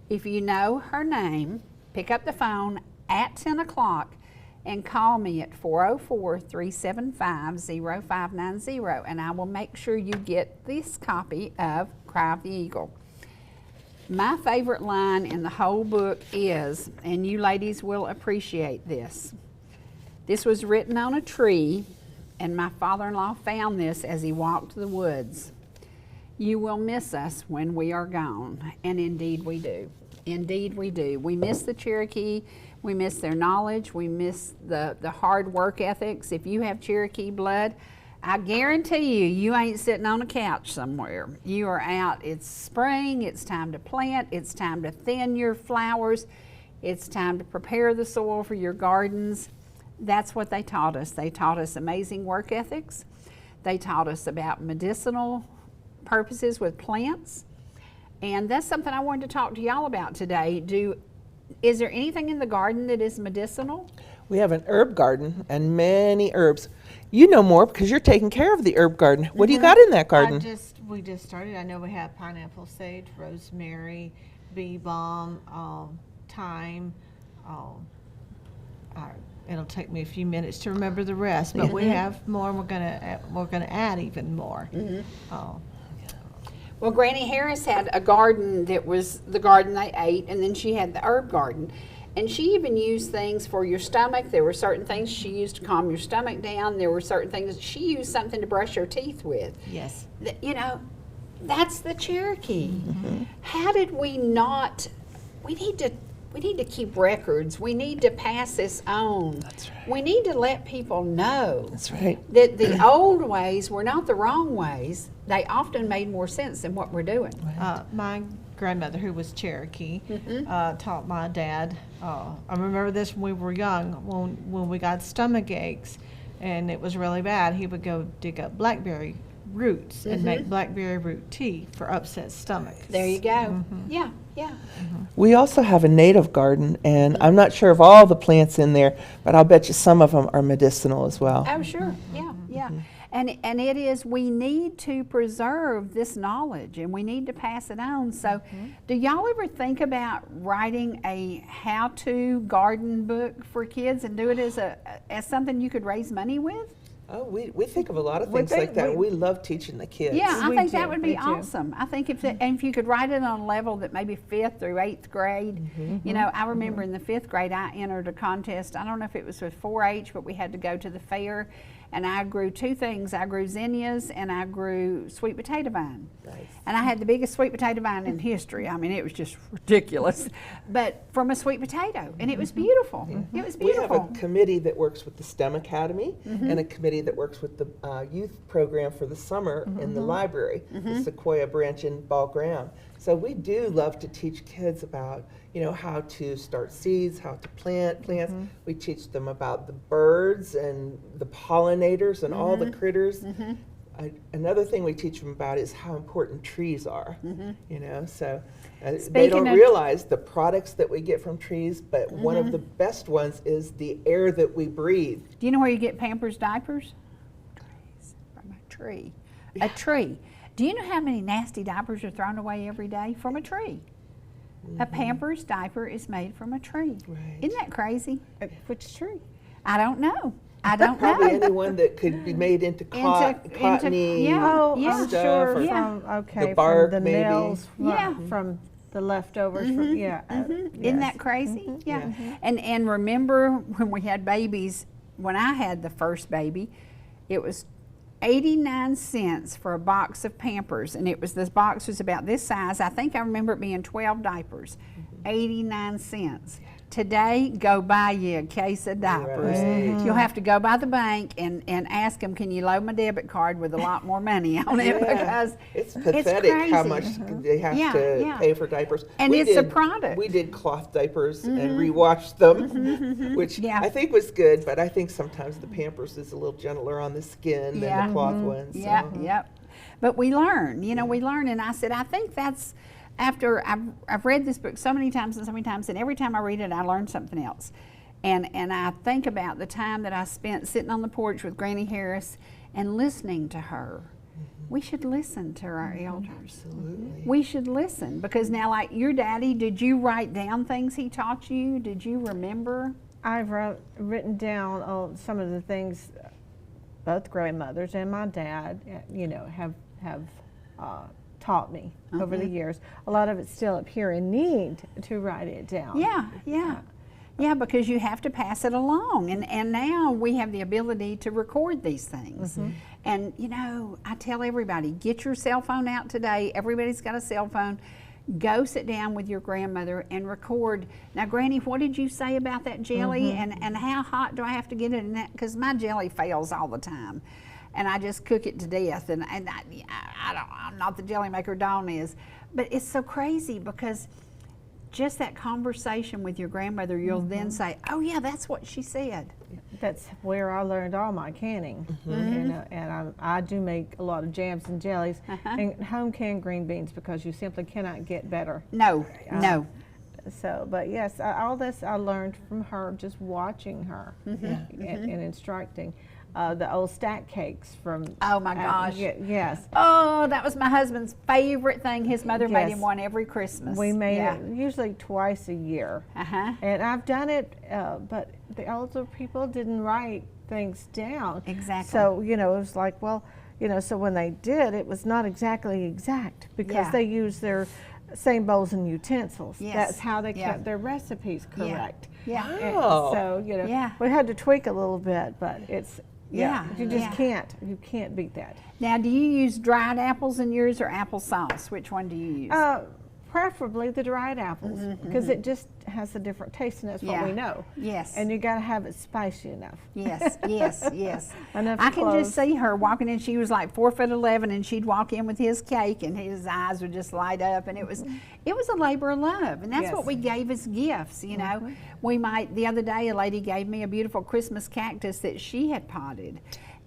If you know her name, pick up the phone at 10 o'clock and call me at 404-375-0590, and I will make sure you get this copy of Cry of the Eagle. My favorite line in the whole book is, and you ladies will appreciate this, this was written on a tree, and my father-in-law found this as he walked the woods. You will miss us when we are gone, and indeed we do. Indeed we do. We miss the Cherokee, we miss their knowledge, we miss the hard work ethics. If you have Cherokee blood, I guarantee you, you ain't sitting on a couch somewhere. You are out. It's spring, it's time to plant, it's time to thin your flowers, it's time to prepare the soil for your gardens. That's what they taught us. They taught us amazing work ethics. They taught us about medicinal purposes with plants. And that's something I wanted to talk to y'all about today. Is there anything in the garden that is medicinal? We have an herb garden and many herbs. You know more because you're taking care of the herb garden. What do you got in that garden? We just started. I know we have pineapple sage, rosemary, bee balm, thyme. It'll take me a few minutes to remember the rest, but we have more. And we're gonna add even more. Well, Granny Harris had a garden that was the garden they ate, and then she had the herb garden. And she even used things for your stomach. There were certain things she used to calm your stomach down. There were certain things, she used something to brush her teeth with. Yes. You know, that's the Cherokee. How did we not, we need to keep records. We need to pass this on. That's right. We need to let people know. That's right. That the old ways were not the wrong ways. They often made more sense than what we're doing. My grandmother, who was Cherokee, taught my dad. I remember this when we were young, when we got stomach aches and it was really bad, he would go dig up blackberry roots and make blackberry root tea for upset stomachs. There you go. Yeah. We also have a native garden, and I'm not sure of all the plants in there, but I'll bet you some of them are medicinal as well. Oh, sure. Yeah. And it is, we need to preserve this knowledge and we need to pass it on. So do y'all ever think about writing a how-to garden book for kids and do it as something you could raise money with? Oh, we think of a lot of things like that. We love teaching the kids. Yeah, I think that would be awesome. I think if you could write it on a level that maybe 5th through 8th grade. You know, I remember in the 5th grade I entered a contest. I don't know if it was with 4-H, but we had to go to the fair. And I grew 2 things. I grew zinnias and I grew sweet potato vine. Nice. And I had the biggest sweet potato vine in history. I mean, it was just ridiculous. But from a sweet potato. And it was beautiful. It was beautiful. We have a committee that works with the STEM Academy and a committee that works with the youth program for the summer in the library, the Sequoia branch in Ball Ground. So we do love to teach kids about, you know, how to start seeds, how to plant plants. We teach them about the birds and the pollinators and all the critters. Another thing we teach them about is how important trees are, you know, so they don't realize the products that we get from trees, but one of the best ones is the air that we breathe. Do you know where you get Pampers diapers? Trees, from a tree. A tree. Do you know how many nasty diapers are thrown away every day from a tree? A Pampers diaper is made from a tree. Right. Isn't that crazy? Which tree? I don't know. I don't Probably know. anyone that could be made into cottony yeah. Oh, Yeah. I'm stuff, sure or from, okay, the bark, from the maybe. nails, Yeah. from the leftovers, from, yeah. Isn't that crazy? Yeah. And remember when we had babies, when I had the first baby, it was 89 cents for a box of Pampers, and this box was about this size. I think I remember it being 12 diapers. 89 cents. Today, go buy you a case of diapers. Right. You'll have to go by the bank and ask them, can you load my debit card with a lot more money on it? Because it's pathetic how much they have to pay for diapers. And it's a product. We did cloth diapers and rewashed them, which I think was good, but I think sometimes the Pampers is a little gentler on the skin than the cloth ones. So. Yep. But we learn, we learn. And I said, I think that's, after I've read this book so many times, and every time I read it, I learn something else. And I think about the time that I spent sitting on the porch with Granny Harris and listening to her. We should listen to our elders. Absolutely. We should listen, because now, like your daddy, did you write down things he taught you? Did you remember? I've written down some of the things both grandmothers and my dad, have taught me over the years. A lot of it's still up here and need to write it down. Yeah, because you have to pass it along. And now we have the ability to record these things. And, I tell everybody, get your cell phone out today. Everybody's got a cell phone. Go sit down with your grandmother and record. Now, Granny, what did you say about that jelly? And how hot do I have to get it in that? Because my jelly fails all the time. And I just cook it to death. And I'm not the jelly maker, Dawn is. But it's so crazy, because just that conversation with your grandmother, you'll then say, oh yeah, that's what she said. That's where I learned all my canning. And I do make a lot of jams and jellies and home canned green beans, because you simply cannot get better. No. So, but yes, all this I learned from her, just watching her and instructing. The old stack cakes from... Oh my gosh. Yes. Oh, that was my husband's favorite thing. His mother made him one every Christmas. We made it usually twice a year. And I've done it, but the older people didn't write things down. Exactly. So, it was like, well, so when they did, it was not exactly exact, because they used their same bowls and utensils. That's how they kept their recipes correct. Wow. So, we had to tweak a little bit, but it's... you just can't beat that. Now, do you use dried apples in yours or applesauce? Which one do you use? Preferably the dried apples, because it just has a different taste, and that's what we know. Yes. And you got to have it spicy enough. Yes. Enough I can clothes. just see her walking in. She was like 4'11", and she'd walk in with his cake, and his eyes would just light up, and it was a labor of love, and that's what we gave as gifts. We might, the other day, a lady gave me a beautiful Christmas cactus that she had potted.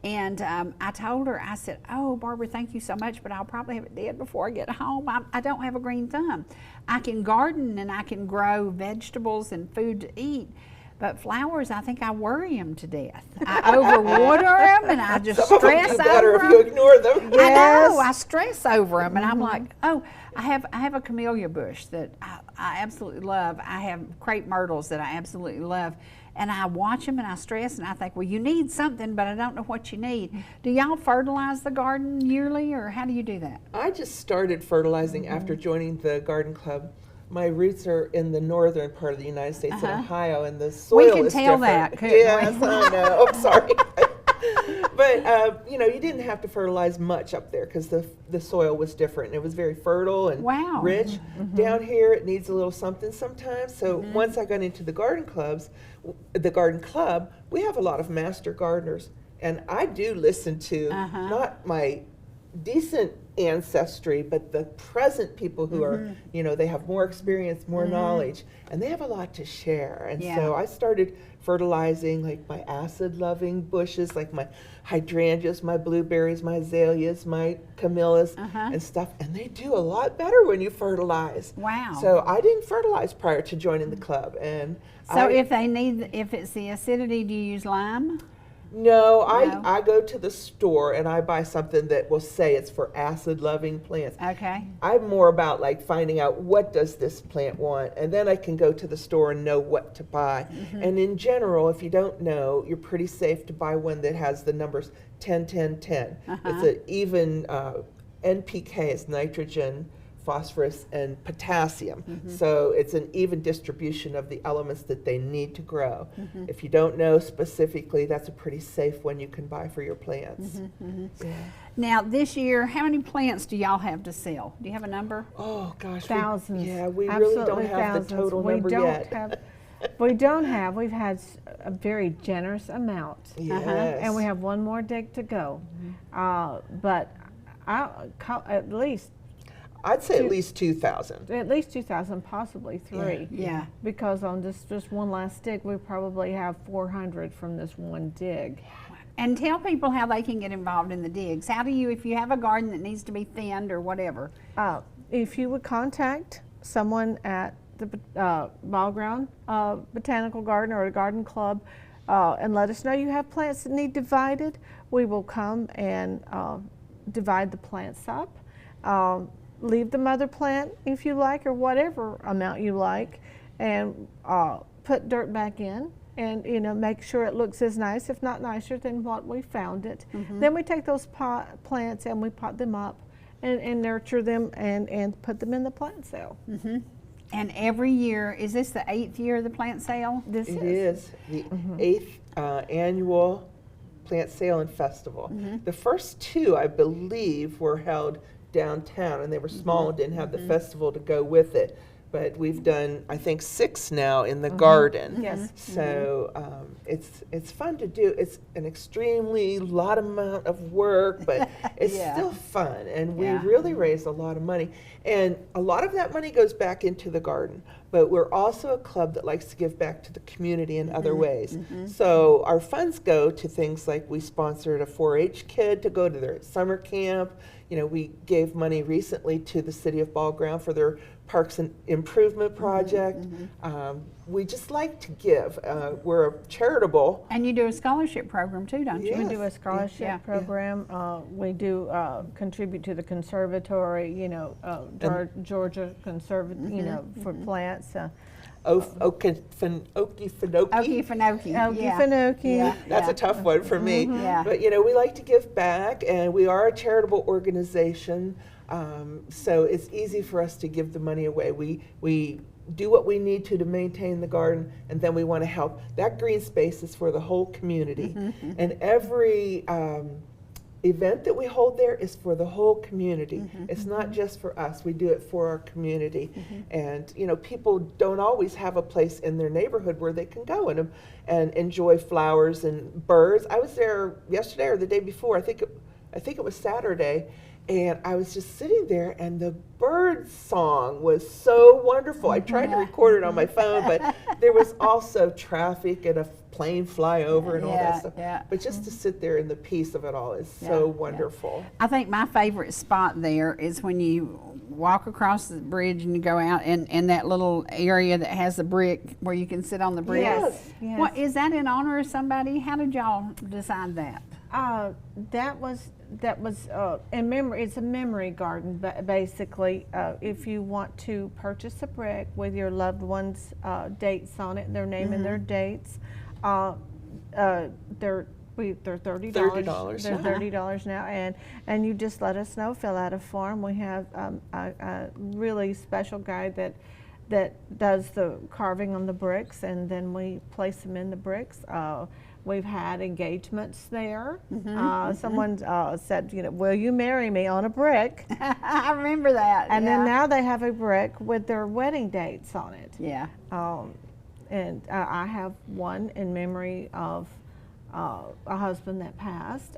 And I told her, I said, oh, Barbara, thank you so much, but I'll probably have it dead before I get home. I don't have a green thumb. I can garden and I can grow vegetables and food to eat, but flowers, I think I worry them to death. I overwater them, and I just stress over them. Better if you ignore them. I know, I stress over them, and I'm like, oh, I have a camellia bush that I absolutely love. I have crepe myrtles that I absolutely love. And I watch them and I stress, and I think, well, you need something, but I don't know what you need. Do y'all fertilize the garden yearly, or how do you do that? I just started fertilizing after joining the garden club. My roots are in the northern part of the United States, in Ohio, and the soil is different. We can tell that, couldn't yes, we? I know. I'm sorry. But, you didn't have to fertilize much up there, because the soil was different. It was very fertile and rich. Down here, it needs a little something sometimes. So once I got into the garden club, we have a lot of master gardeners. And I do listen to not my decent ancestry, but the present people who are, they have more experience, more knowledge, and they have a lot to share. And so I started fertilizing like my acid-loving bushes, like my hydrangeas, my blueberries, my azaleas, my camellias, and stuff. And they do a lot better when you fertilize. Wow. So I didn't fertilize prior to joining the club. And so if it's the acidity, do you use lime? No, No? I go to the store and I buy something that will say it's for acid-loving plants. Okay. I'm more about like finding out what does this plant want, and then I can go to the store and know what to buy. And in general, if you don't know, you're pretty safe to buy one that has the numbers 10, 10, 10. It's an even NPK is nitrogen, phosphorus, and potassium. So it's an even distribution of the elements that they need to grow. If you don't know specifically, that's a pretty safe one you can buy for your plants. Yeah. Now, this year, how many plants do y'all have to sell? Do you have a number? Oh gosh, Thousands. we really don't Absolutely have thousands. the total We number don't yet. have. We don't have. We've had a very generous amount, Yes. and we have one more dig to go. But at least I'd say at least 2,000. 2,000, possibly 3. Yeah. Because on just one last dig, we probably have 400 from this one dig. And tell people how they can get involved in the digs. How do you, if you have a garden that needs to be thinned or whatever? If you would contact someone at the Ball Ground Botanical Garden or a garden club and let us know you have plants that need divided, we will come and divide the plants up. Leave the mother plant if you like, or whatever amount you like, and put dirt back in, and make sure it looks as nice, if not nicer, than what we found it. Then we take those plants and we pot them up and nurture them and put them in the plant sale. And every year, is this the 8th year of the plant sale? This It is the 8th annual plant sale and festival. The first 2, I believe, were held downtown, and they were small and didn't have the festival to go with it. But we've done, I think, 6 now in the garden. Yes. So it's fun to do. It's an extremely lot amount of work, but it's still fun, and we really raise a lot of money. And a lot of that money goes back into the garden. But we're also a club that likes to give back to the community in other ways. So our funds go to things like we sponsored a 4-H kid to go to their summer camp. We gave money recently to the City of Ball Ground for their Parks and Improvement Project. We just like to give. We're a charitable. And you do a scholarship program too, don't you? We do a scholarship program. We do contribute to the conservatory, Georgia Conservatory, for plants. Okefenokee. That's a tough one for me. But we like to give back, and we are a charitable organization, so it's easy for us to give the money away. We do what we need to maintain the garden, and then we want to help. That green space is for the whole community, and every event that we hold there is for the whole community. It's not just for us. We do it for our community. And people don't always have a place in their neighborhood where they can go and enjoy flowers and birds. I was there yesterday or the day before. I think it was Saturday. And I was just sitting there, and the bird song was so wonderful. I tried to record it on my phone, but there was also traffic and a plane fly over and all that stuff. But just to sit there in the peace of it all is so wonderful. I think my favorite spot there is when you walk across the bridge and you go out in that little area that has the brick where you can sit on the brick. Yes. What, is that in honor of somebody? How did y'all decide that? That was in memory. It's a memory garden, but basically, if you want to purchase a brick with your loved one's dates on it, their name and their dates, they're $30. They're $30 now, and you just let us know. Fill out a form. We have a really special guy that does the carving on the bricks, and then we place them in the bricks. We've had engagements there. Someone said, will you marry me on a brick? I remember that. And then now they have a brick with their wedding dates on it. Yeah. And I have one in memory of a husband that passed.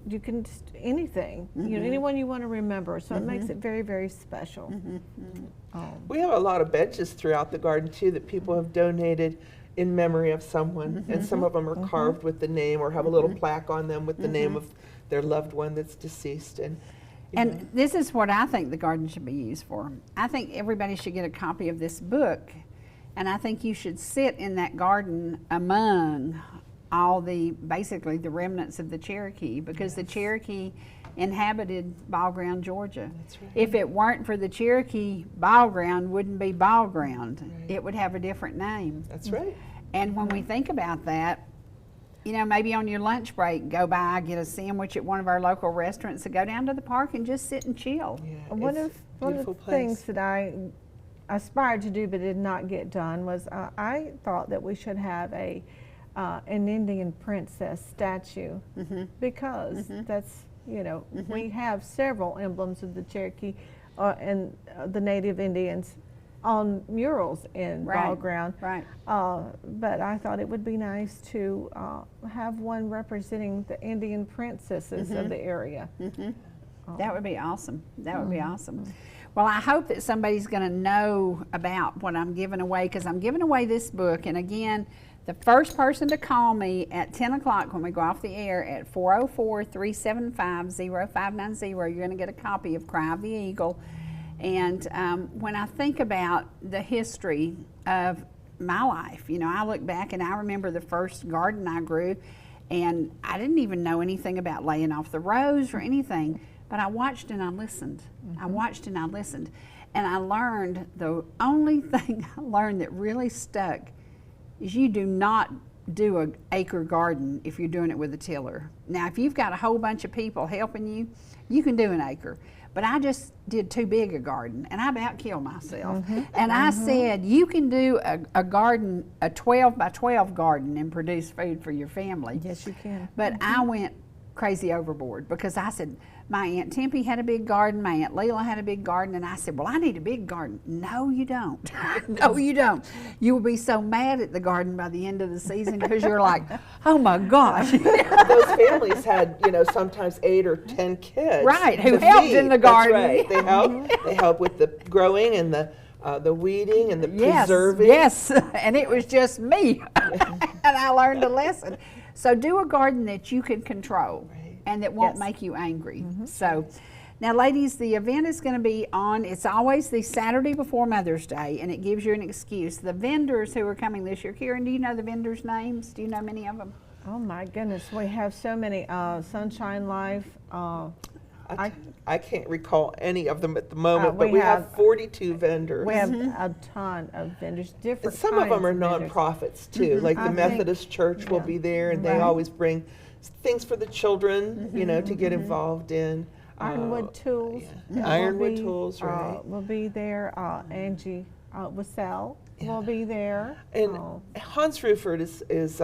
You can just anything, anyone you want to remember. So it makes it very, very special. We have a lot of benches throughout the garden too that people have donated in memory of someone, and some of them are carved with the name or have a little plaque on them with the name of their loved one that's deceased. And this is what I think the garden should be used for. I think everybody should get a copy of this book, and I think you should sit in that garden among all basically the remnants of the Cherokee, because the Cherokee inhabited Ball Ground, Georgia. That's right. If it weren't for the Cherokee, Ball Ground wouldn't be Ball Ground. Right. It would have a different name. That's right. And when we think about that, you know, maybe on your lunch break, go by, get a sandwich at one of our local restaurants, and go down to the park and just sit and chill. Yeah, One it's of a beautiful the place. things that I aspired to do but did not get done was I thought that we should have an Indian princess statue, because that's, you know, we have several emblems of the Cherokee and the Native Indians on murals in Ball Ground. Right. But I thought it would be nice to have one representing the Indian princesses of the area. That would be awesome. That would be awesome. Well, I hope that somebody's going to know about what I'm giving away, because I'm giving away this book. And again, the first person to call me at 10 o'clock when we go off the air at 404-375-0590, you're going to get a copy of Cry of the Eagle. And when I think about the history of my life, you know, I look back and I remember the first garden I grew, and I didn't even know anything about laying off the rows or anything, but I watched and I listened. I watched and I listened. And I learned, the only thing I learned that really stuck is you do not do an acre garden if you're doing it with a tiller. Now, if you've got a whole bunch of people helping you, you can do an acre. But I just did too big a garden, and I about killed myself. And I said, you can do a garden, a 12 by 12 garden, and produce food for your family. Yes, you can. But I went crazy overboard, because I said, my Aunt Tempe had a big garden, my Aunt Leela had a big garden, and I said, well, I need a big garden. No, you don't. No, you don't. You will be so mad at the garden by the end of the season, because you're like, oh my gosh. Those families had, you know, sometimes 8 or 10 kids. Right, who to helped feed. in the garden. That's right. They help with the growing and the weeding and the Yes, preserving. yes, and it was just me. And I learned a lesson. So do a garden that you can control and that won't make you angry. So now, ladies, the event is going to be on, it's always the Saturday before Mother's Day, and it gives you an excuse. The vendors who are coming this year, Karen, do you know the vendors' names? Do you know many of them? Oh my goodness, we have so many. Sunshine Life. I can't recall any of them at the moment, but we we have have 42 vendors. We have a ton of vendors, different And some of them are vendors. nonprofits too, like the I think- Methodist Church will be there, and they always bring things for the children, you know, to get involved in. Ironwood Tools. Ironwood Tools, right. Will be there. Angie Wassell will be there. And Hans Rufert is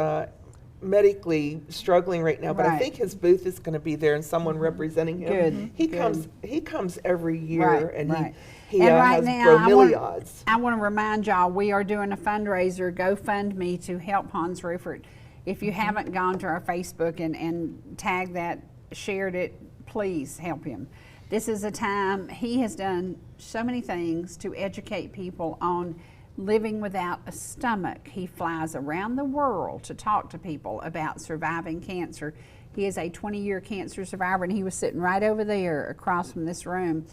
medically struggling right now, but I Right. think his booth is going to be there and someone representing him. Good, He good. comes every year, Right, and right. he And right has now, bromeliads. I want to remind y'all, we are doing a fundraiser, GoFundMe, to help Hans Rufert. If you haven't gone to our Facebook and tagged that, shared it, please help him. This is a time, he has done so many things to educate people on living without a stomach. He flies around the world to talk to people about surviving cancer. He is a 20-year cancer survivor, and he was sitting right over there across from this room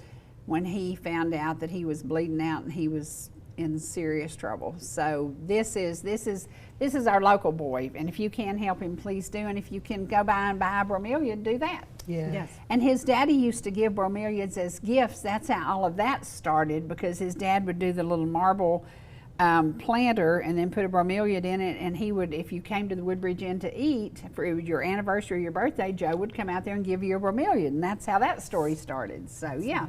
when he found out that he was bleeding out and he was in serious trouble. So this is our local boy, and if you can help him, please do. And if you can go by and buy a bromeliad, do that. Yeah. Yes. And his daddy used to give bromeliads as gifts. That's how all of that started, because his dad would do the little marble planter and then put a bromeliad in it, and he would, if you came to the Woodbridge Inn to eat for your anniversary or your birthday, Joe would come out there and give you a bromeliad, and that's how that story started. So yeah.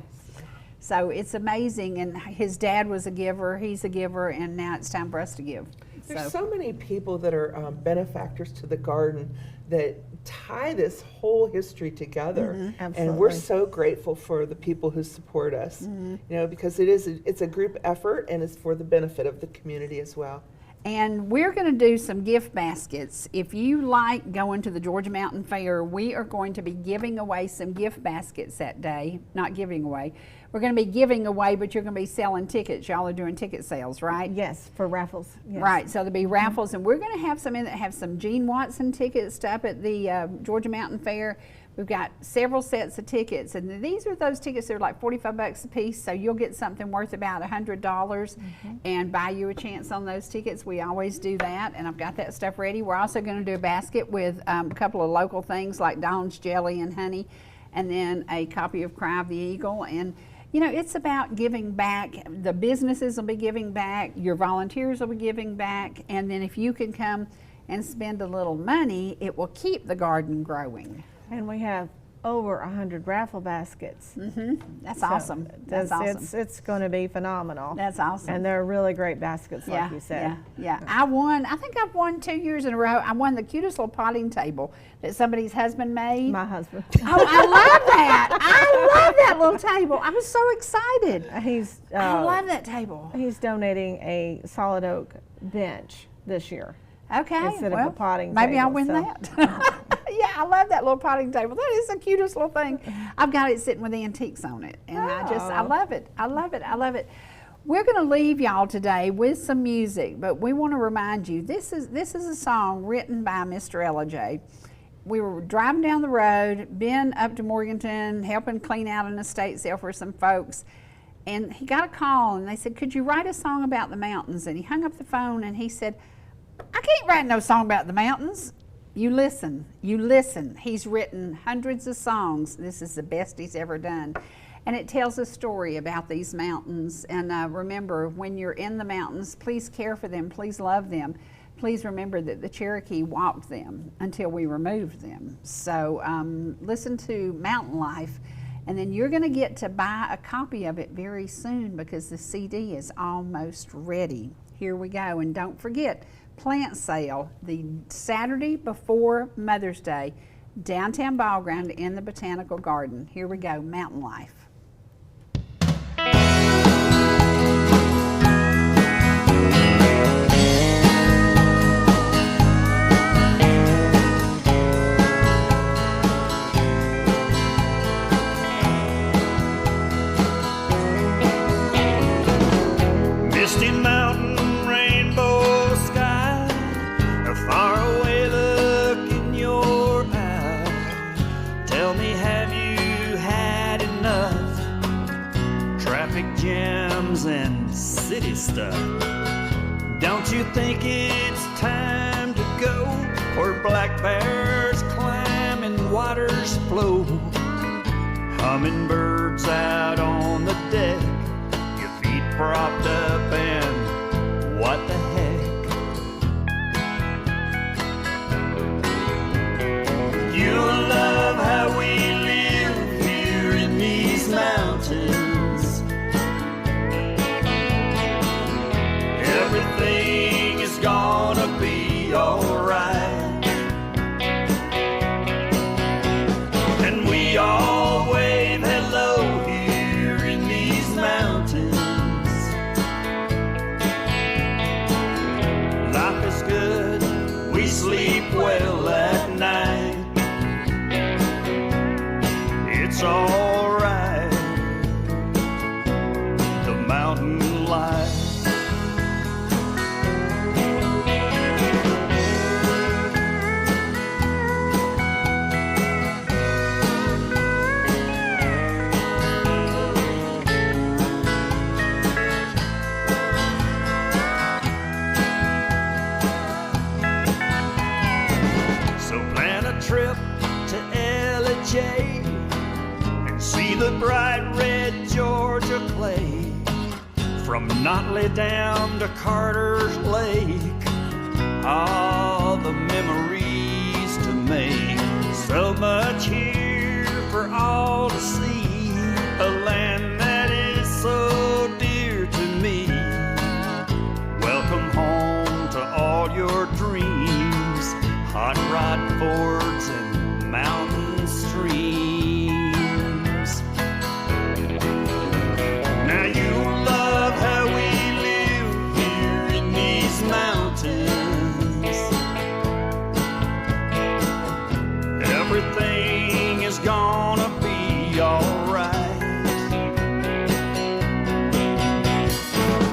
So it's amazing, and his dad was a giver, he's a giver, and now it's time for us to give. There's so many people that are benefactors to the garden that tie this whole history together, and we're so grateful for the people who support us. You know, because it's a group effort, and it's for the benefit of the community as well. And we're going to do some gift baskets. If you like going to the Georgia Mountain Fair, we are going to be giving away some gift baskets that day. Not giving away. We're going to be giving away, but you're going to be selling tickets. Y'all are doing ticket sales, right? Yes, for raffles. Yes. Right, so there'll be raffles, and we're going to have some in that have some Gene Watson tickets up at the Georgia Mountain Fair. We've got several sets of tickets, and these are those tickets that are like $45 a piece, so you'll get something worth about $100 and buy you a chance on those tickets. We always do that, and I've got that stuff ready. We're also going to do a basket with a couple of local things like Dawn's Jelly and Honey, and then a copy of Cry of the Eagle. And you know, it's about giving back. The businesses will be giving back, your volunteers will be giving back, and then if you can come and spend a little money, it will keep the garden growing. And we have over 100 raffle baskets. That's awesome. That's awesome. It's going to be phenomenal. That's awesome. And they're really great baskets, like you said. Yeah. I think I've won 2 years in a row. I won the cutest little potting table that somebody's husband made. My husband. Oh, I love that. I love that little table. I was so excited. I love that table. He's donating a solid oak bench this year. Okay. Instead of a potting maybe table. I'll win that. Yeah, I love that little potting table. That is the cutest little thing. I've got it sitting with antiques on it, and I love it. I love it. I love it. We're going to leave y'all today with some music, but we want to remind you this is a song written by Mr. Ellijay. We were driving down the road, been up to Morganton, helping clean out an estate sale for some folks, and he got a call, and they said, "Could you write a song about the mountains?" And he hung up the phone, and he said, "I can't write no song about the mountains." You listen. He's written hundreds of songs. This is the best he's ever done. And it tells a story about these mountains. And remember, when you're in the mountains, please care for them. Please love them. Please remember that the Cherokee walked them until we removed them. So listen to Mountain Life. And then you're going to get to buy a copy of it very soon because the CD is almost ready. Here we go. And don't forget, plant sale the Saturday before Mother's Day, downtown ball ground in the Botanical Garden. Here we go, Mountain Life. Misty mountain, rainbow sky, a faraway look in your eye. Tell me, have you had enough? Traffic jams and city stuff. Don't you think it's time to go where black bears climb and waters flow? Hummingbirds out on the deck, your feet propped up, and what the heck? You'll love how we live here in these mountains. Everything is gonna be alright, and we all wave hello here in these mountains. Life is good, we sleep well at night. It's alright, the mountain life. So plan a trip to Ellijay and see the bright red Georgia clay. From Notley down to Carter's Lake, all the memories to make. So much here for all to see, a land that is so dear to me. Welcome home to all your dreams, hot rod Fords and mountain streams. Now you love how we live here in these mountains. Everything is gonna be alright.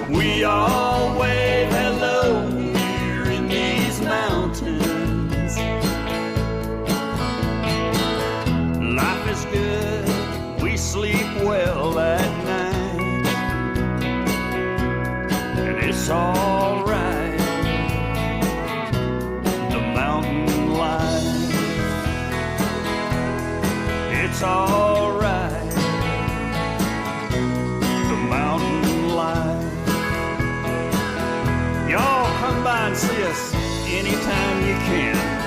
We all wave hello here in these mountains. It's alright. The mountain life. It's alright. The mountain life. Y'all come by and see us anytime you can.